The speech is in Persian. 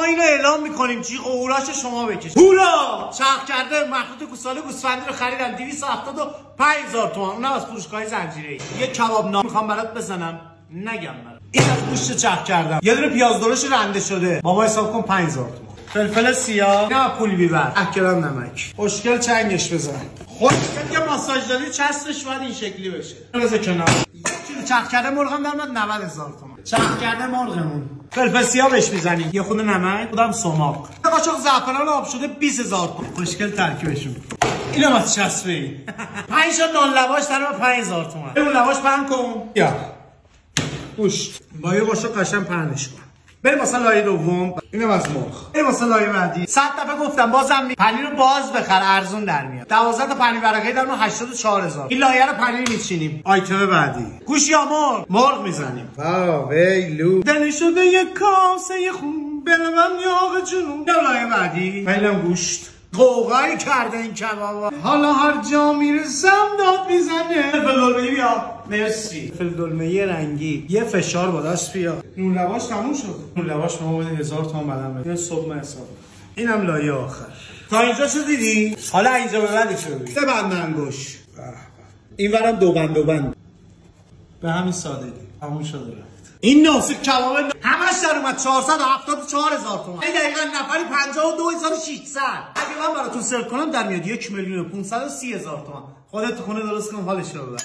اینو اعلام میکنیم جیغ و هوراش شما بکشید. هورا! چرخ کرده مخلوط گوساله گوسفندی رو خریدم 275,000 تومان. اونم از فروشگاه زنجیره‌ای. یه کباب نان میخوام برات بزنم نگم برات. این از گوشت چرخ کردم. یه دونه پیاز درشت رنده شده. بابا حساب کن 5,000 تومان. فلفل سیاه نه پول بیبر. اکرام نمک. خوشگل چنگش بزن. خوشگل که ماساژ دادی چسبش باید این شکلی بشه. بذار کنار. چرخ کرده مرغم در اومد 90,000 تومان. چرخ کرده مرغمون. فلفل سیاه بهش میزنی. یه خود نمک، خودم سماق. قاشق زعفران آب شده 20,000 تومان. خوشگل ترکیبشون. اینم از چسبه ای. 5 تا نان لواش در 5,000 تومان. اون لواش پهن کن. یا. گوشت. با یه قاشق قشنگ پهنش کن. بریم واسه لایه دوم. اینم از مرغ. بریم واسه لایه بعدی. 100 دفعه گفتم بازم پنیر رو باز بخر ارزون در میاد. 12 تا پنیر ورقه‌ای در 84,000. این لایه رو پنیر میچینیم. آیتم بعدی. گوش یا مرغ؟ مرغ میزنیم. ویلو. دل شده یک کاسه خون بلبم یاغ جنون. لایه بعدی. اینم گوشت. قوقایی کرده این کبابا. حالا هر جا میرسم داد میزنه. فلفل دلمه‌ای بیا. مرسی. فلفل دلمه‌ای رنگی. یه فشار با دست بیا. نون لواش تموم شد. نون لواش ما بده 1000 تومان بدن بده. صبح حساب. اینم لایه آخر. تا اینجا چه دیدی؟ حالا اینجا به بعد چه ببین. ببند انگوش. اینورم دوبند. به همین سادگی. تموم شده. این ناسک کباب همش در اومد 474,000 تومان. این دقیقاً نفری 52,600. اگه من براتون سرو کنم در میاد 1,530,000 تومان. خودت تو خونه درست کن حالش رو ببر.